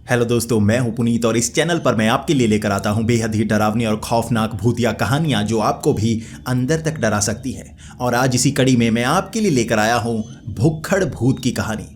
Hello दोस्तों, मैं हूं पुनीत और इस चैनल पर मैं आपके लिए लेकर आता हूं बेहद ही डरावनी और खौफनाक भूतिया कहानियां जो आपको भी अंदर तक डरा सकती हैं। और आज इसी कड़ी में मैं आपके लिए लेकर आया हूं भुक्खड़ भूत की कहानी।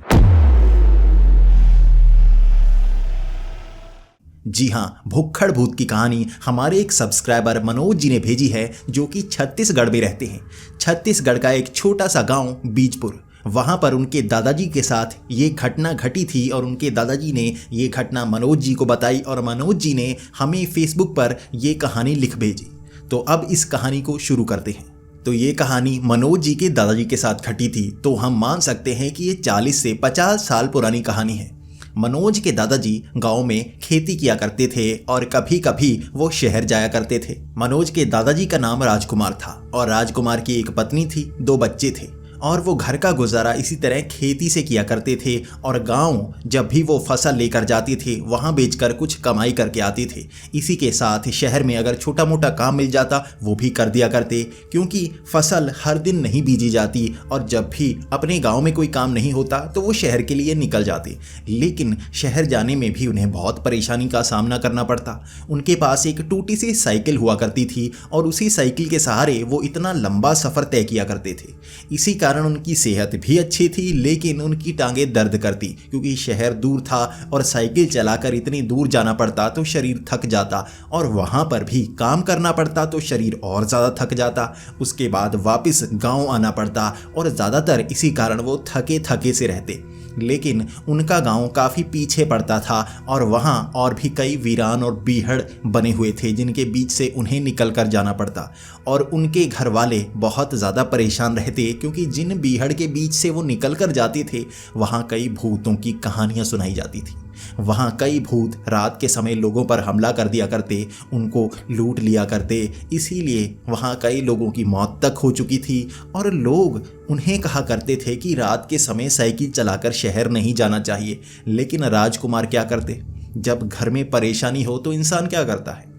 जी हाँ, भुक्खड़ भूत की कहानी हमारे एक सब्सक्राइबर मनोज जी ने भेजी है, जो कि छत्तीसगढ़ में रहते हैं। छत्तीसगढ़ का एक छोटा सा गांव बीजपुर, वहाँ पर उनके दादाजी के साथ ये घटना घटी थी और उनके दादाजी ने ये घटना मनोज जी को बताई और मनोज जी ने हमें फेसबुक पर ये कहानी लिख भेजी। तो अब इस कहानी को शुरू करते हैं। तो ये कहानी मनोज जी के दादाजी के साथ घटी थी, तो हम मान सकते हैं कि ये 40 से 50 साल पुरानी कहानी है। मनोज के दादाजी गांव में खेती किया करते थे और कभी कभी वो शहर जाया करते थे। मनोज के दादाजी का नाम राजकुमार था और राजकुमार की एक पत्नी थी, 2 बच्चे थे और वो घर का गुजारा इसी तरह खेती से किया करते थे। और गांव जब भी वो फसल लेकर जाते थे वहां बेचकर कुछ कमाई करके आते थे। इसी के साथ शहर में अगर छोटा मोटा काम मिल जाता वो भी कर दिया करते, क्योंकि फसल हर दिन नहीं बीजी जाती और जब भी अपने गांव में कोई काम नहीं होता तो वो शहर के लिए निकल जाते। लेकिन शहर जाने में भी उन्हें बहुत परेशानी का सामना करना पड़ता। उनके पास एक टूटी सी साइकिल हुआ करती थी और उसी साइकिल के सहारे वो इतना लंबा सफ़र तय किया करते थे। इसी कारण उनकी सेहत भी अच्छी थी, लेकिन उनकी टांगें दर्द करती, क्योंकि शहर दूर था और साइकिल चलाकर इतनी दूर जाना पड़ता तो शरीर थक जाता और वहां पर भी काम करना पड़ता तो शरीर और ज़्यादा थक जाता। उसके बाद वापस गांव आना पड़ता और ज़्यादातर इसी कारण वो थके थके से रहते। लेकिन उनका गांव काफ़ी पीछे पड़ता था और वहाँ और भी कई वीरान और बीहड़ बने हुए थे जिनके बीच से उन्हें निकल कर जाना पड़ता। और उनके घर वाले बहुत ज़्यादा परेशान रहते, क्योंकि जिन बीहड़ के बीच से वो निकल कर जाते थे वहाँ कई भूतों की कहानियाँ सुनाई जाती थी। वहाँ कई भूत रात के समय लोगों पर हमला कर दिया करते, उनको लूट लिया करते। इसीलिए वहाँ कई लोगों की मौत तक हो चुकी थी और लोग उन्हें कहा करते थे कि रात के समय साइकिल चलाकर शहर नहीं जाना चाहिए। लेकिन राजकुमार क्या करते? जब घर में परेशानी हो तो इंसान क्या करता है?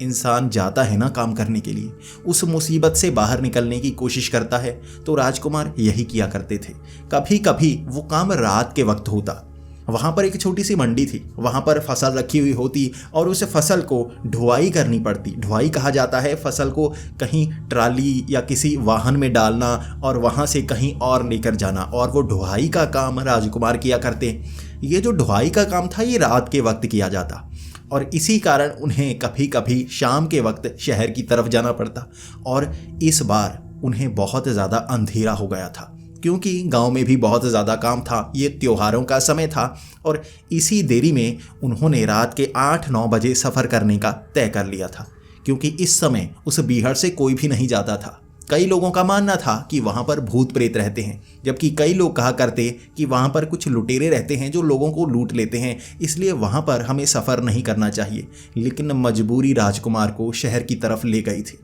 इंसान जाता है ना काम करने के लिए, उस मुसीबत से बाहर निकलने की कोशिश करता है। तो राजकुमार यही किया करते थे। कभी कभी वो काम रात के वक्त होता। वहाँ पर एक छोटी सी मंडी थी, वहाँ पर फसल रखी हुई होती और उस फसल को ढुआई करनी पड़ती। ढुआई कहा जाता है फसल को कहीं ट्राली या किसी वाहन में डालना और वहाँ से कहीं और लेकर जाना, और वो ढुआई का काम राजकुमार किया करते। ये जो ढुआई का काम था ये रात के वक्त किया जाता और इसी कारण उन्हें कभी कभी शाम के वक्त शहर की तरफ जाना पड़ता। और इस बार उन्हें बहुत ज़्यादा अंधेरा हो गया था, क्योंकि गांव में भी बहुत ज़्यादा काम था। ये त्योहारों का समय था और इसी देरी में उन्होंने रात के 8-9 बजे सफ़र करने का तय कर लिया था, क्योंकि इस समय उस बीहड़ से कोई भी नहीं जाता था। कई लोगों का मानना था कि वहाँ पर भूत प्रेत रहते हैं, जबकि कई लोग कहा करते कि वहाँ पर कुछ लुटेरे रहते हैं जो लोगों को लूट लेते हैं, इसलिए वहाँ पर हमें सफ़र नहीं करना चाहिए। लेकिन मजबूरी राजकुमार को शहर की तरफ ले गई थी।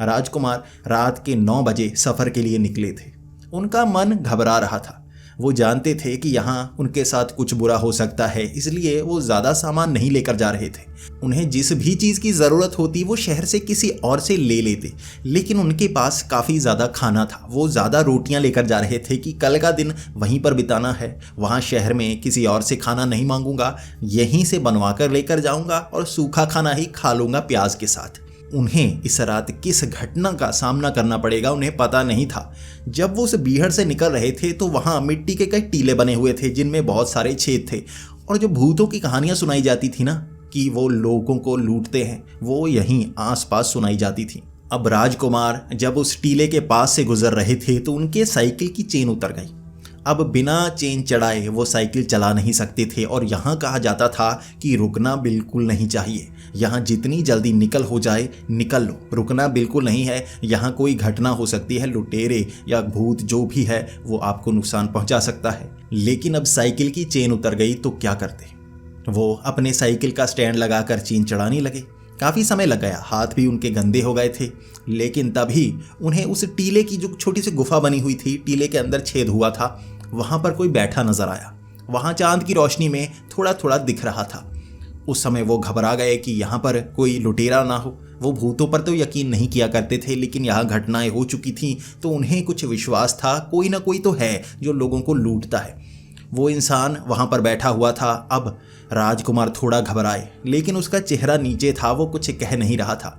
राजकुमार रात के 9 बजे सफ़र के लिए निकले थे। उनका मन घबरा रहा था। वो जानते थे कि यहाँ उनके साथ कुछ बुरा हो सकता है, इसलिए वो ज़्यादा सामान नहीं लेकर जा रहे थे। उन्हें जिस भी चीज़ की ज़रूरत होती वो शहर से किसी और से ले लेते, लेकिन उनके पास काफ़ी ज़्यादा खाना था। वो ज़्यादा रोटियां लेकर जा रहे थे कि कल का दिन वहीं पर बिताना है, वहाँ शहर में किसी और से खाना नहीं मांगूंगा, यहीं से बनवा कर लेकर जाऊँगा और सूखा खाना ही खा लूँगा प्याज के साथ। उन्हें इस रात किस घटना का सामना करना पड़ेगा उन्हें पता नहीं था। जब वो उस बीहड़ से निकल रहे थे तो वहाँ मिट्टी के कई टीले बने हुए थे जिनमें बहुत सारे छेद थे, और जो भूतों की कहानियाँ सुनाई जाती थी ना कि वो लोगों को लूटते हैं, वो यहीं आसपास सुनाई जाती थी। अब राजकुमार जब उस टीले के पास से गुजर रहे थे तो उनके साइकिल की चेन उतर गई। अब बिना चेन चढ़ाए वो साइकिल चला नहीं सकते थे और यहाँ कहा जाता था कि रुकना बिल्कुल नहीं चाहिए। यहाँ जितनी जल्दी निकल हो जाए निकल लो, रुकना बिल्कुल नहीं है। यहाँ कोई घटना हो सकती है, लुटेरे या भूत जो भी है वो आपको नुकसान पहुँचा सकता है। लेकिन अब साइकिल की चेन उतर गई तो क्या करते? वो अपने साइकिल का स्टैंड लगाकर चेन चढ़ाने लगे। काफ़ी समय लग गया, हाथ भी उनके गंदे हो गए थे। लेकिन तभी उन्हें उस टीले की जो छोटी सी गुफा बनी हुई थी, टीले के अंदर छेद हुआ था, वहाँ पर कोई बैठा नजर आया। वहाँ चांद की रोशनी में थोड़ा थोड़ा दिख रहा था। उस समय वो घबरा गए कि यहाँ पर कोई लुटेरा ना हो। वो भूतों पर तो यकीन नहीं किया करते थे, लेकिन यहाँ घटनाएं हो चुकी थीं तो उन्हें कुछ विश्वास था कोई ना कोई तो है जो लोगों को लूटता है। वो इंसान वहाँ पर बैठा हुआ था। अब राजकुमार थोड़ा घबराए, लेकिन उसका चेहरा नीचे था, वो कुछ कह नहीं रहा था।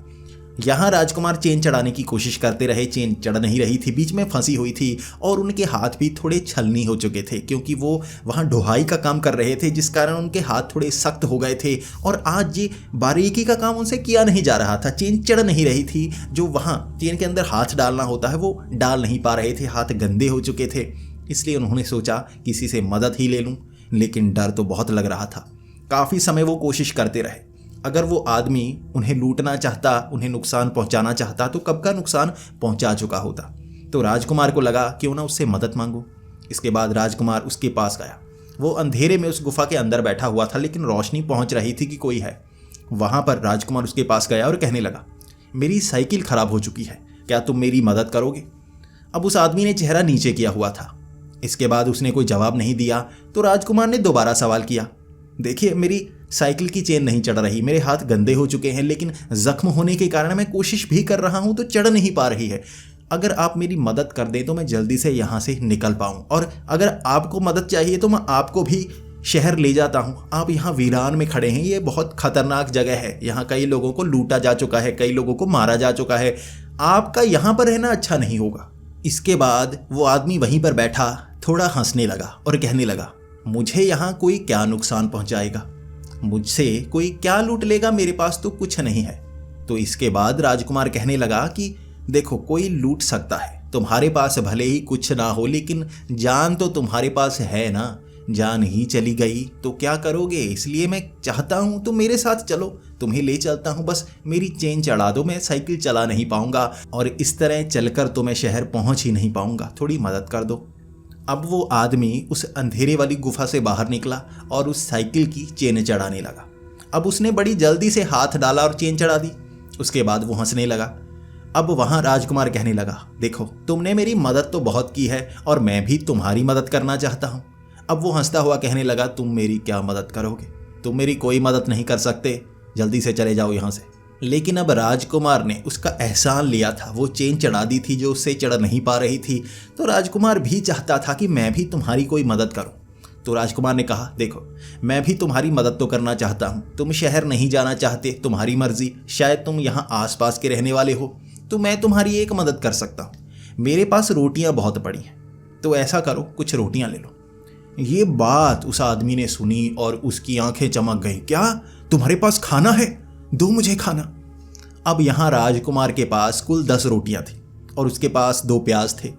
यहाँ राजकुमार चेन चढ़ाने की कोशिश करते रहे, चेन चढ़ नहीं रही थी, बीच में फंसी हुई थी और उनके हाथ भी थोड़े छलनी हो चुके थे, क्योंकि वो वहाँ ढुलाई का काम कर रहे थे, जिस कारण उनके हाथ थोड़े सख्त हो गए थे और आज ये बारीकी का काम उनसे किया नहीं जा रहा था। चेन चढ़ नहीं रही थी, जो वहाँ चेन के अंदर हाथ डालना होता है वो डाल नहीं पा रहे थे, हाथ गंदे हो चुके थे। इसलिए उन्होंने सोचा किसी से मदद ही ले लूँ, लेकिन डर तो बहुत लग रहा था। काफ़ी समय वो कोशिश करते रहे। अगर वो आदमी उन्हें लूटना चाहता, उन्हें नुकसान पहुंचाना चाहता तो कब का नुकसान पहुंचा चुका होता। तो राजकुमार को लगा क्यों ना उससे मदद मांगो। इसके बाद राजकुमार उसके पास गया। वो अंधेरे में उस गुफा के अंदर बैठा हुआ था, लेकिन रोशनी पहुंच रही थी कि कोई है। वहां पर राजकुमार उसके पास गया और कहने लगा, मेरी साइकिल खराब हो चुकी है, क्या तुम मेरी मदद करोगे? अब उस आदमी ने चेहरा नीचे किया हुआ था। इसके बाद उसने कोई जवाब नहीं दिया। तो राजकुमार ने दोबारा सवाल किया, देखिए मेरी साइकिल की चेन नहीं चढ़ रही, मेरे हाथ गंदे हो चुके हैं, लेकिन जख्म होने के कारण मैं कोशिश भी कर रहा हूं तो चढ़ नहीं पा रही है। अगर आप मेरी मदद कर दें तो मैं जल्दी से यहाँ से निकल पाऊँ, और अगर आपको मदद चाहिए तो मैं आपको भी शहर ले जाता हूँ। आप यहाँ वीरान में खड़े हैं, ये बहुत खतरनाक जगह है, यहाँ कई लोगों को लूटा जा चुका है, कई लोगों को मारा जा चुका है, आपका यहाँ पर रहना अच्छा नहीं होगा। इसके बाद वो आदमी वहीं पर बैठा थोड़ा हंसने लगा और कहने लगा, मुझे यहाँ कोई क्या नुकसान पहुँचाएगा, मुझसे कोई क्या लूट लेगा, मेरे पास तो कुछ नहीं है। तो इसके बाद राजकुमार कहने लगा कि देखो कोई लूट सकता है, तुम्हारे पास भले ही कुछ ना हो, लेकिन जान तो तुम्हारे पास है ना। जान ही चली गई तो क्या करोगे, इसलिए मैं चाहता हूँ तुम मेरे साथ चलो, तुम्हें ले चलता हूँ, बस मेरी चेन चढ़ा दो, मैं साइकिल चला नहीं पाऊंगा और इस तरह चलकर तो मैं शहर पहुँच ही नहीं पाऊंगा, थोड़ी मदद कर दो। अब वो आदमी उस अंधेरे वाली गुफा से बाहर निकला और उस साइकिल की चेन चढ़ाने लगा। अब उसने बड़ी जल्दी से हाथ डाला और चेन चढ़ा दी। उसके बाद वो हंसने लगा। अब वहाँ राजकुमार कहने लगा, देखो तुमने मेरी मदद तो बहुत की है और मैं भी तुम्हारी मदद करना चाहता हूँ। अब वो हंसता हुआ कहने लगा, तुम मेरी क्या मदद करोगे, तुम मेरी कोई मदद नहीं कर सकते, जल्दी से चले जाओ यहाँ से। लेकिन अब राजकुमार ने उसका एहसान लिया था, वो चेन चढ़ा दी थी जो उससे चढ़ नहीं पा रही थी, तो राजकुमार भी चाहता था कि मैं भी तुम्हारी कोई मदद करूं। तो राजकुमार ने कहा, देखो मैं भी तुम्हारी मदद तो करना चाहता हूं, तुम शहर नहीं जाना चाहते, तुम्हारी मर्जी, शायद तुम यहाँ आसपास के रहने वाले हो, तो मैं तुम्हारी एक मदद कर सकता हूँ। मेरे पास रोटियाँ बहुत पड़ी हैं, तो ऐसा करो कुछ रोटियाँ ले लो। ये बात उस आदमी ने सुनी और उसकी आंखें चमक गई। क्या तुम्हारे पास खाना है, दो मुझे खाना। अब यहाँ राजकुमार के पास कुल 10 रोटियां थी और उसके पास 2 प्याज थे।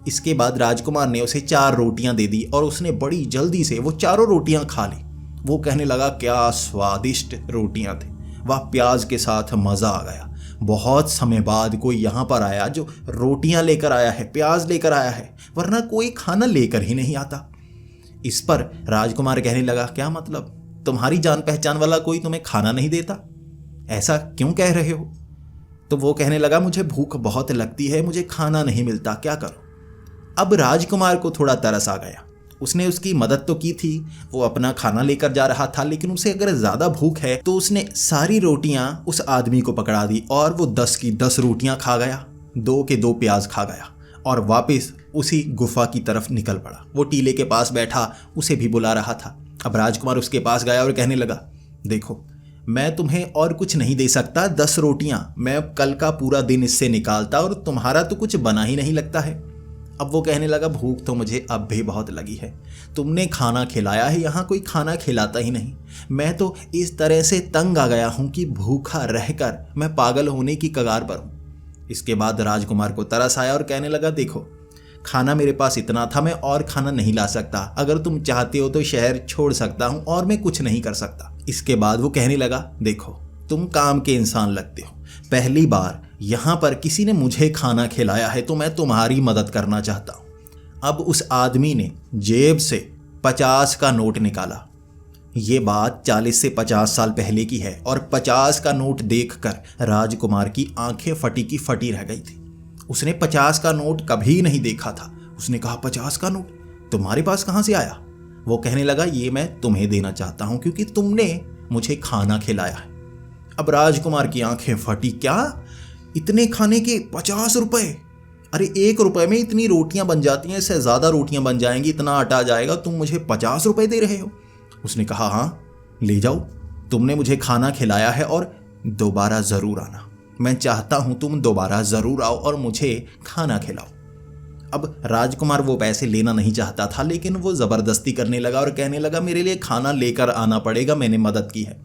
इसके बाद राजकुमार ने उसे 4 रोटियां दे दी और उसने बड़ी जल्दी से वो चारों रोटियां खा ली। वो कहने लगा, क्या स्वादिष्ट रोटियां थी, वह प्याज के साथ मज़ा आ गया। बहुत समय बाद कोई यहाँ पर आया जो रोटियां लेकर आया है, प्याज लेकर आया है, वरना कोई खाना लेकर ही नहीं आता। इस पर राजकुमार कहने लगा, क्या मतलब, तुम्हारी जान पहचान वाला कोई तुम्हें खाना नहीं देता, ऐसा क्यों कह रहे हो? तो वो कहने लगा, मुझे भूख बहुत लगती है, मुझे खाना नहीं मिलता, क्या करूं? अब राजकुमार को थोड़ा तरस आ गया। उसने उसकी मदद तो की थी, वो अपना खाना लेकर जा रहा था, लेकिन उसे अगर ज़्यादा भूख है तो उसने सारी रोटियां उस आदमी को पकड़ा दी और वो 10 की 10 रोटियां खा गया, 2 के 2 प्याज खा गया और वापस उसी गुफा की तरफ निकल पड़ा। वो टीले के पास बैठा उसे भी बुला रहा था। अब राजकुमार उसके पास गया और कहने लगा, देखो मैं तुम्हें और कुछ नहीं दे सकता, 10 रोटियां मैं कल का पूरा दिन इससे निकालता और तुम्हारा तो कुछ बना ही नहीं लगता है। अब वो कहने लगा, भूख तो मुझे अब भी बहुत लगी है, तुमने खाना खिलाया है, यहाँ कोई खाना खिलाता ही नहीं। मैं तो इस तरह से तंग आ गया हूँ कि भूखा रहकर मैं पागल होने की कगार पर हूँ। इसके बाद राजकुमार को तरस आया और कहने लगा, देखो खाना मेरे पास इतना था, मैं और खाना नहीं ला सकता, अगर तुम चाहते हो तो शहर छोड़ सकता हूँ और मैं कुछ नहीं कर सकता। इसके बाद वो कहने लगा, देखो तुम काम के इंसान लगते हो, पहली बार यहाँ पर किसी ने मुझे खाना खिलाया है तो मैं तुम्हारी मदद करना चाहता हूँ। अब उस आदमी ने जेब से 50 का नोट निकाला। ये बात 40 से 50 साल पहले की है और 50 का नोट देखकर राजकुमार की आंखें फटी की फटी रह गई थी। उसने 50 का नोट कभी नहीं देखा था। उसने कहा, 50 का नोट तुम्हारे पास कहाँ से आया? वो कहने लगा, ये मैं तुम्हें देना चाहता हूँ क्योंकि तुमने मुझे खाना खिलाया है। अब राजकुमार की आंखें फटी, क्या इतने खाने के 50 रुपए? अरे 1 रुपए में इतनी रोटियां बन जाती हैं, इससे ज़्यादा रोटियां बन जाएंगी, इतना आटा आ जाएगा, तुम मुझे 50 रुपए दे रहे हो? उसने कहा हाँ ले जाओ, तुमने मुझे खाना खिलाया है और दोबारा ज़रूर आना। मैं चाहता हूँ तुम दोबारा ज़रूर आओ और मुझे खाना खिलाओ। अब राजकुमार वो पैसे लेना नहीं चाहता था, लेकिन वो ज़बरदस्ती करने लगा और कहने लगा मेरे लिए खाना लेकर आना पड़ेगा, मैंने मदद की है।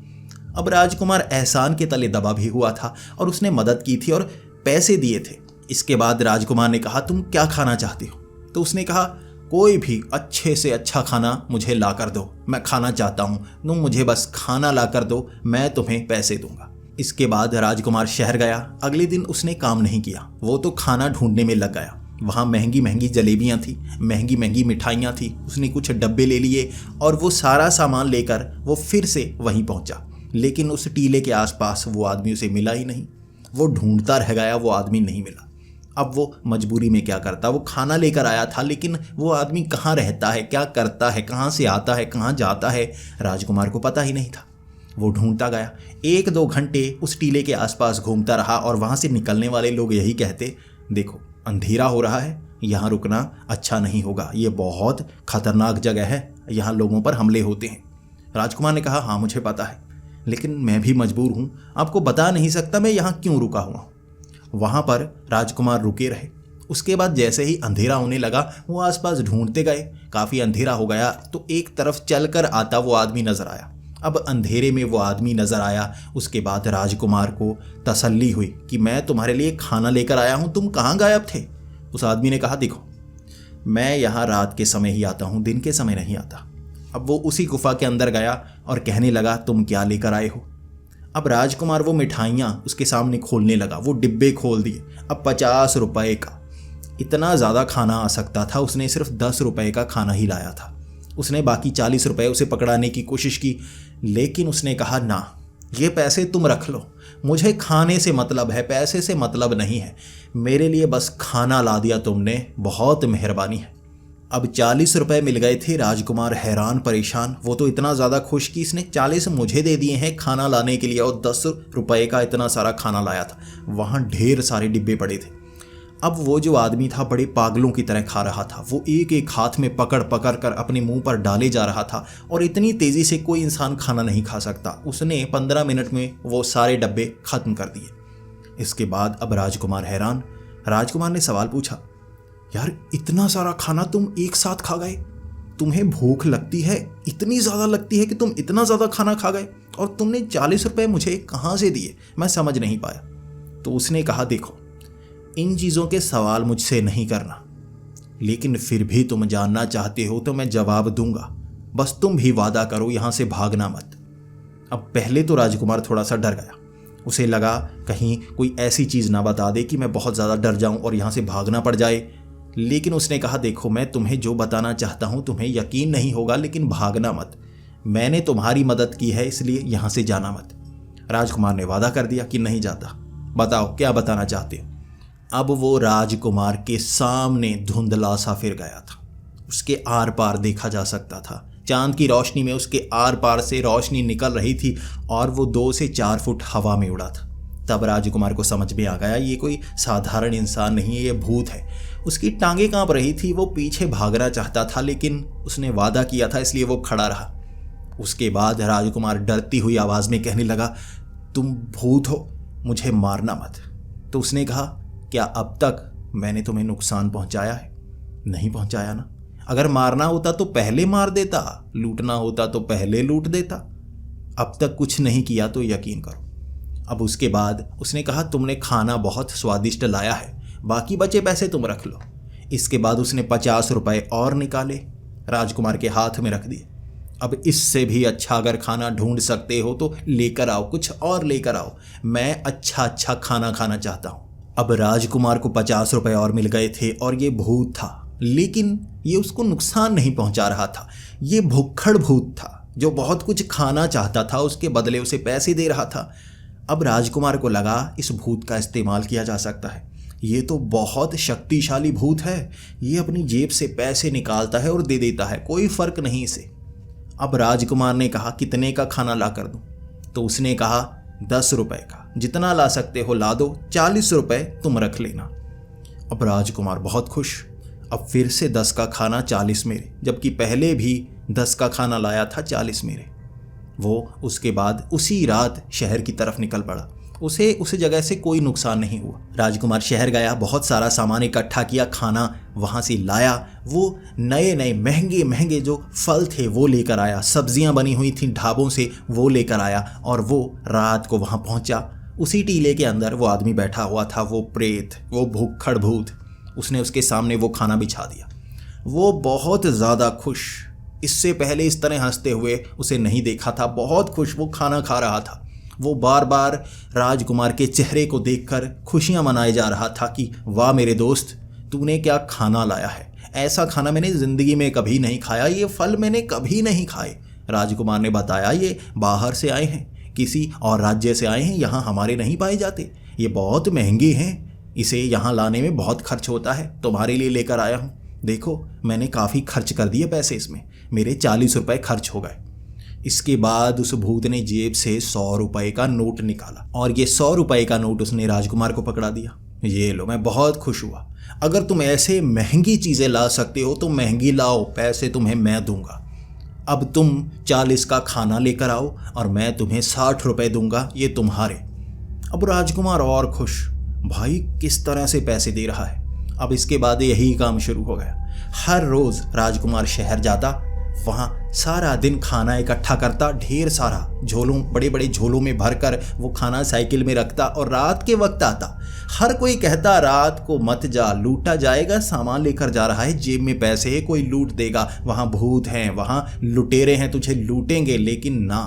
अब राजकुमार एहसान के तले दबा भी हुआ था और उसने मदद की थी और पैसे दिए थे। इसके बाद राजकुमार ने कहा तुम क्या खाना चाहते हो? तो उसने कहा कोई भी अच्छे से अच्छा खाना मुझे ला कर दो, मैं खाना चाहता हूँ, तुम मुझे बस खाना ला कर दो, मैं तुम्हें पैसे दूंगा। इसके बाद राजकुमार शहर गया। अगले दिन उसने काम नहीं किया, वो तो खाना ढूंढने में लग गया। वहाँ महंगी महंगी जलेबियाँ थी, महंगी महंगी मिठाइयाँ थी। उसने कुछ डब्बे ले लिए और वो सारा सामान लेकर वो फिर से वहीं पहुँचा, लेकिन उस टीले के आसपास वो आदमी उसे मिला ही नहीं। वो ढूंढता रह गया, वो आदमी नहीं मिला। अब वो मजबूरी में क्या करता, वो खाना लेकर आया था, लेकिन वो आदमी कहाँ रहता है, क्या करता है, कहाँ से आता है, कहाँ जाता है, राजकुमार को पता ही नहीं था। वो ढूंढता गया, 1-2 घंटे उस टीले के आसपास घूमता रहा और वहाँ से निकलने वाले लोग यही कहते देखो अंधेरा हो रहा है, यहाँ रुकना अच्छा नहीं होगा, ये बहुत खतरनाक जगह है, यहाँ लोगों पर हमले होते हैं। राजकुमार ने कहा हाँ मुझे पता है, लेकिन मैं भी मजबूर हूँ, आपको बता नहीं सकता मैं यहाँ क्यों रुका हुआ हूँ। वहाँ पर राजकुमार रुके रहे। उसके बाद जैसे ही अंधेरा होने लगा वो आसपास ढूंढते गए। काफ़ी अंधेरा हो गया तो एक तरफ चलकर आता वो आदमी नजर आया। अब अंधेरे में वो आदमी नजर आया। उसके बाद राजकुमार को तसल्ली हुई कि मैं तुम्हारे लिए खाना लेकर आया हूँ, तुम कहाँ गायब थे? उस आदमी ने कहा देखो मैं यहाँ रात के समय ही आता हूँ, दिन के समय नहीं आता। अब वो उसी गुफा के अंदर गया और कहने लगा तुम क्या लेकर आए हो? अब राजकुमार वो मिठाइयाँ उसके सामने खोलने लगा, वो डिब्बे खोल दिए। अब 50 रुपए का इतना ज़्यादा खाना आ सकता था, उसने सिर्फ 10 रुपए का खाना ही लाया था। उसने बाकी 40 रुपए उसे पकड़ाने की कोशिश की, लेकिन उसने कहा ना ये पैसे तुम रख लो, मुझे खाने से मतलब है, पैसे से मतलब नहीं है, मेरे लिए बस खाना ला दिया तुमने, बहुत मेहरबानी है। अब 40 रुपए मिल गए थे। राजकुमार हैरान परेशान, वो तो इतना ज़्यादा खुश कि इसने 40 मुझे दे दिए हैं खाना लाने के लिए और 10 रुपए का इतना सारा खाना लाया था। वहाँ ढेर सारे डिब्बे पड़े थे। अब वो जो आदमी था बड़े पागलों की तरह खा रहा था। वो एक एक हाथ में पकड़ पकड़ कर अपने मुंह पर डाले जा रहा था और इतनी तेज़ी से कोई इंसान खाना नहीं खा सकता। उसने 15 मिनट में वो सारे डब्बे ख़त्म कर दिए। इसके बाद अब राजकुमार हैरान। राजकुमार ने सवाल पूछा यार इतना सारा खाना तुम एक साथ खा गए? तुम्हें भूख लगती है, इतनी ज़्यादा लगती है कि तुम इतना ज़्यादा खाना खा गए, और तुमने 40 रुपए मुझे कहाँ से दिए? मैं समझ नहीं पाया। तो उसने कहा देखो इन चीज़ों के सवाल मुझसे नहीं करना, लेकिन फिर भी तुम जानना चाहते हो तो मैं जवाब दूंगा, बस तुम भी वादा करो यहाँ से भागना मत। अब पहले तो राजकुमार थोड़ा सा डर गया। उसे लगा कहीं कोई ऐसी चीज़ ना बता दे कि मैं बहुत ज़्यादा डर जाऊं और यहाँ से भागना पड़ जाए। लेकिन उसने कहा देखो मैं तुम्हें जो बताना चाहता हूँ तुम्हें यकीन नहीं होगा, लेकिन भागना मत, मैंने तुम्हारी मदद की है इसलिए यहाँ से जाना मत। राजकुमार ने वादा कर दिया कि नहीं जाता। बताओ क्या बताना चाहते हो? अब वो राजकुमार के सामने धुंधला सा फिर गया था। उसके आर पार देखा जा सकता था। चांद की रोशनी में उसके आर पार से रोशनी निकल रही थी और वो 2 से 4 फुट हवा में उड़ा था। तब राजकुमार को समझ में आ गया ये कोई साधारण इंसान नहीं है, ये भूत है। उसकी टांगें कांप रही थी, वो पीछे भागना चाहता था लेकिन उसने वादा किया था इसलिए वो खड़ा रहा। उसके बाद राजकुमार डरती हुई आवाज़ में कहने लगा तुम भूत हो, मुझे मारना मत। तो उसने कहा क्या अब तक मैंने तुम्हें नुकसान पहुंचाया है? नहीं पहुंचाया ना। अगर मारना होता तो पहले मार देता, लूटना होता तो पहले लूट देता। अब तक कुछ नहीं किया तो यकीन करो। अब उसके बाद उसने कहा तुमने खाना बहुत स्वादिष्ट लाया है, बाकी बचे पैसे तुम रख लो। इसके बाद उसने 50 रुपए और निकाले, राजकुमार के हाथ में रख दिए। अब इससे भी अच्छा अगर खाना ढूंढ सकते हो तो लेकर आओ, कुछ और लेकर आओ, मैं अच्छा अच्छा खाना खाना चाहता हूँ। अब राजकुमार को 50 रुपए और मिल गए थे और ये भूत था, लेकिन ये उसको नुकसान नहीं पहुंचा रहा था। ये भुक्खड़ भूत था जो बहुत कुछ खाना चाहता था, उसके बदले उसे पैसे दे रहा था। अब राजकुमार को लगा इस भूत का इस्तेमाल किया जा सकता है, ये तो बहुत शक्तिशाली भूत है, ये अपनी जेब से पैसे निकालता है और दे देता है, कोई फ़र्क नहीं इसे। अब राजकुमार ने कहा कितने का खाना ला कर दूँ? तो उसने कहा 10 रुपए का, जितना ला सकते हो ला दो, 40 रुपए तुम रख लेना। अब राजकुमार बहुत खुश। अब फिर से 10 का खाना 40 मेरे, जबकि पहले भी 10 का खाना लाया था 40 मेरे। वो उसके बाद उसी रात शहर की तरफ निकल पड़ा। उसे उस जगह से कोई नुकसान नहीं हुआ। राजकुमार शहर गया, बहुत सारा सामान इकट्ठा किया, खाना वहाँ से लाया। वो नए नए महंगे महंगे जो फल थे वो लेकर आया, सब्जियाँ बनी हुई थी ढाबों से वो लेकर आया, और वो रात को वहाँ पहुँचा। उसी टीले के अंदर वो आदमी बैठा हुआ था, वो प्रेत, वो भुक्खड़ भूत। उसने उसके सामने वो खाना बिछा दिया। वो बहुत ज़्यादा खुश, इससे पहले इस तरह हंसते हुए उसे नहीं देखा था। बहुत खुश वो खाना खा रहा था। वो बार बार राजकुमार के चेहरे को देखकर खुशियां मनाए जा रहा था कि वाह मेरे दोस्त, तूने क्या खाना लाया है, ऐसा खाना मैंने ज़िंदगी में कभी नहीं खाया, ये फल मैंने कभी नहीं खाए। राजकुमार ने बताया ये बाहर से आए हैं, किसी और राज्य से आए हैं, यहाँ हमारे नहीं पाए जाते, ये बहुत महंगे हैं, इसे यहाँ लाने में बहुत खर्च होता है, तुम्हारे लिए लेकर आया हूँ। देखो मैंने काफ़ी खर्च कर दिए पैसे, इसमें मेरे 40 रुपये खर्च हो गए। इसके बाद उस भूत ने जेब से 100 रुपये का नोट निकाला और ये 100 रुपये का नोट उसने राजकुमार को पकड़ा दिया। ये लो, मैं बहुत खुश हुआ, अगर तुम ऐसे महंगी चीज़ें ला सकते हो तो महंगी लाओ, पैसे तुम्हें मैं दूंगा। अब तुम 40 का खाना लेकर आओ और मैं तुम्हें 60 रुपये दूंगा, ये तुम्हारे। अब राजकुमार और खुश, भाई किस तरह से पैसे दे रहा है। अब इसके बाद यही काम शुरू हो गया। हर रोज़ राजकुमार शहर जाता, वहाँ सारा दिन खाना इकट्ठा करता, ढेर सारा झोलों, बड़े बड़े झोलों में भरकर वो खाना साइकिल में रखता और रात के वक्त आता। हर कोई कहता रात को मत जा, लूटा जाएगा, सामान लेकर जा रहा है, जेब में पैसे है, कोई लूट देगा, वहाँ भूत हैं, वहाँ लुटेरे हैं, तुझे लूटेंगे। लेकिन ना,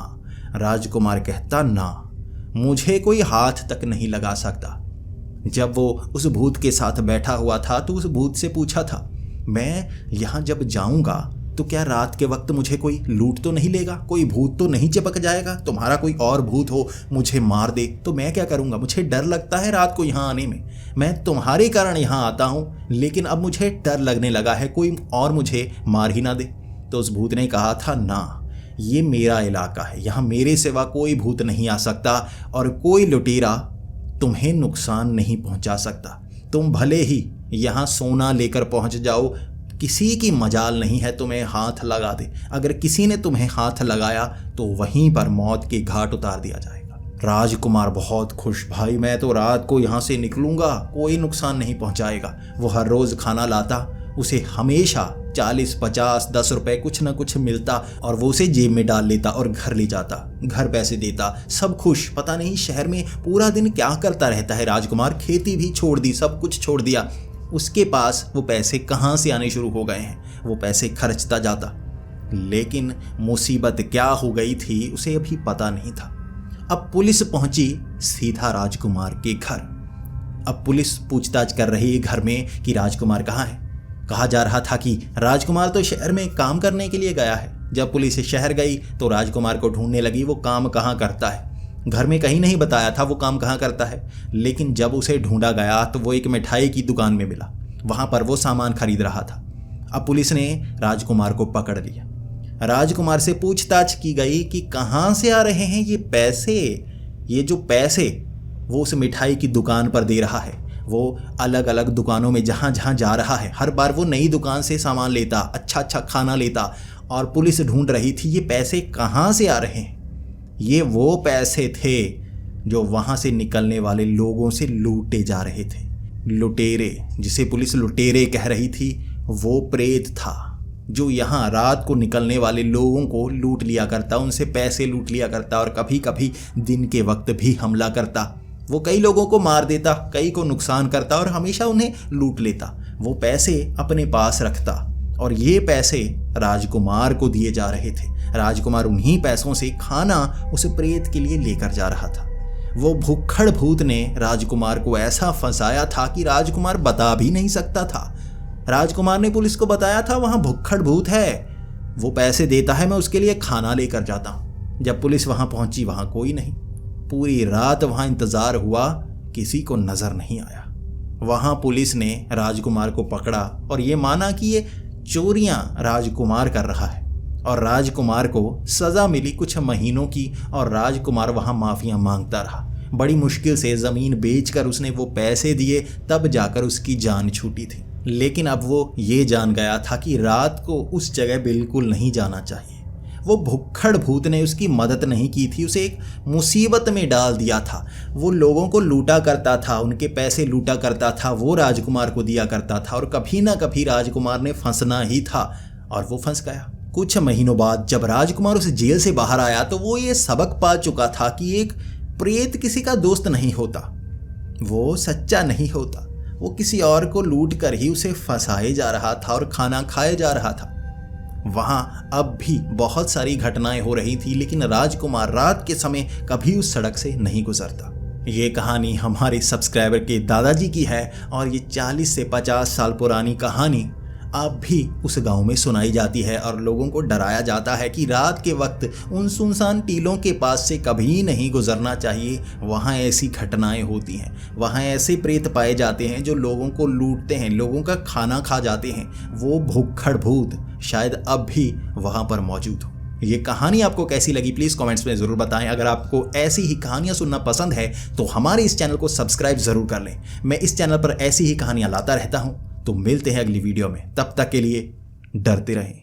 राजकुमार कहता ना, मुझे कोई हाथ तक नहीं लगा सकता। जब वो उस भूत के साथ बैठा हुआ था तो उस भूत से पूछा था, मैं यहाँ जब जाऊँगा तो क्या रात के वक्त मुझे कोई लूट तो नहीं लेगा, कोई भूत तो नहीं चिपक जाएगा, तुम्हारा कोई और भूत हो मुझे मार दे तो मैं क्या करूँगा, मुझे डर लगता है रात को यहाँ आने में, मैं तुम्हारे कारण यहाँ आता हूँ, लेकिन अब मुझे डर लगने लगा है, कोई और मुझे मार ही ना दे। तो उस भूत ने कहा था, ना, ये मेरा इलाका है, यहाँ मेरे सिवा कोई भूत नहीं आ सकता और कोई लुटेरा तुम्हें नुकसान नहीं पहुँचा सकता। तुम भले ही यहाँ सोना लेकर पहुँच जाओ, किसी की मजाल नहीं है तुम्हें हाथ लगा दे, अगर किसी ने तुम्हें हाथ लगाया तो वहीं पर मौत के घाट उतार दिया जाएगा। राजकुमार बहुत खुश, भाई मैं तो रात को यहाँ से निकलूँगा, कोई नुकसान नहीं पहुँचाएगा। वो हर रोज़ खाना लाता, उसे हमेशा 40, 50, 10 रुपये कुछ ना कुछ मिलता और वो उसे जेब में डाल लेता और घर ले जाता, घर पैसे देता, सब खुश। पता नहीं शहर में पूरा दिन क्या करता रहता है राजकुमार, खेती भी छोड़ दी, सब कुछ छोड़ दिया। उसके पास वो पैसे कहाँ से आने शुरू हो गए हैं, वो पैसे खर्चता जाता। लेकिन मुसीबत क्या हो गई थी उसे अभी पता नहीं था। अब पुलिस पहुंची सीधा राजकुमार के घर। अब पुलिस पूछताछ कर रही है घर में कि राजकुमार कहाँ है। कहा जा रहा था कि राजकुमार तो शहर में काम करने के लिए गया है। जब पुलिस शहर गई तो राजकुमार को ढूंढने लगी, वो काम कहाँ करता है। घर में कहीं नहीं बताया था वो काम कहाँ करता है, लेकिन जब उसे ढूंढा गया तो वो एक मिठाई की दुकान में मिला, वहाँ पर वो सामान खरीद रहा था। अब पुलिस ने राजकुमार को पकड़ लिया। राजकुमार से पूछताछ की गई कि कहाँ से आ रहे हैं ये पैसे, ये जो पैसे वो उस मिठाई की दुकान पर दे रहा है, वो अलग अलग दुकानों में जहाँ जहाँ जा रहा है हर बार वो नई दुकान से सामान लेता, अच्छा अच्छा खाना लेता, और पुलिस ढूंढ रही थी ये पैसे कहाँ से आ रहे हैं। ये वो पैसे थे जो वहाँ से निकलने वाले लोगों से लूटे जा रहे थे। लुटेरे, जिसे पुलिस लुटेरे कह रही थी, वो प्रेत था जो यहाँ रात को निकलने वाले लोगों को लूट लिया करता, उनसे पैसे लूट लिया करता और कभी कभी दिन के वक्त भी हमला करता। वो कई लोगों को मार देता, कई को नुकसान करता और हमेशा उन्हें लूट लेता। वो पैसे अपने पास रखता और ये पैसे राजकुमार को दिए जा रहे थे। राजकुमार उन्हीं पैसों से खाना उस प्रेत के लिए लेकर जा रहा था। वो भुक्खड़ भूत ने राजकुमार को ऐसा फंसाया था कि राजकुमार बता भी नहीं सकता था। राजकुमार ने पुलिस को बताया था वहाँ भुक्खड़ भूत है, वो पैसे देता है, मैं उसके लिए खाना लेकर जाता हूँ। जब पुलिस वहाँ पहुँची वहाँ कोई नहीं। पूरी रात वहाँ इंतज़ार हुआ, किसी को नज़र नहीं आया। वहाँ पुलिस ने राजकुमार को पकड़ा और ये माना कि ये चोरियां राजकुमार कर रहा है और राजकुमार को सज़ा मिली कुछ महीनों की और राजकुमार वहाँ माफ़ियाँ मांगता रहा। बड़ी मुश्किल से ज़मीन बेचकर उसने वो पैसे दिए, तब जाकर उसकी जान छूटी थी। लेकिन अब वो ये जान गया था कि रात को उस जगह बिल्कुल नहीं जाना चाहिए। वो भुक्खड़ भूत ने उसकी मदद नहीं की थी, उसे एक मुसीबत में डाल दिया था। वो लोगों को लूटा करता था, उनके पैसे लूटा करता था, वो राजकुमार को दिया करता था और कभी ना कभी राजकुमार ने फंसना ही था और वो फंस गया। कुछ महीनों बाद जब राजकुमार उस जेल से बाहर आया तो वो ये सबक पा चुका था कि एक प्रेत किसी का दोस्त नहीं होता, वो सच्चा नहीं होता। वो किसी और को लूट कर ही उसे फंसाए जा रहा था और खाना खाए जा रहा था। वहां अब भी बहुत सारी घटनाएं हो रही थी, लेकिन राजकुमार रात के समय कभी उस सड़क से नहीं गुजरता। ये कहानी हमारे सब्सक्राइबर के दादाजी की है और ये 40 से 50 साल पुरानी कहानी अब भी उस गांव में सुनाई जाती है और लोगों को डराया जाता है कि रात के वक्त उन सुनसान टीलों के पास से कभी नहीं गुजरना चाहिए। वहाँ ऐसी घटनाएं होती हैं, वहाँ ऐसे प्रेत पाए जाते हैं जो लोगों को लूटते हैं, लोगों का खाना खा जाते हैं। वो भुक्खड़ भूत शायद अब भी वहाँ पर मौजूद हो। ये कहानी आपको कैसी लगी प्लीज़ कमेंट्स में ज़रूर बताएं। अगर आपको ऐसी ही कहानियाँ सुनना पसंद है तो हमारे इस चैनल को सब्सक्राइब ज़रूर कर लें। मैं इस चैनल पर ऐसी ही कहानियाँ लाता रहता हूँ। तो मिलते हैं अगली वीडियो में, तब तक के लिए डरते रहें।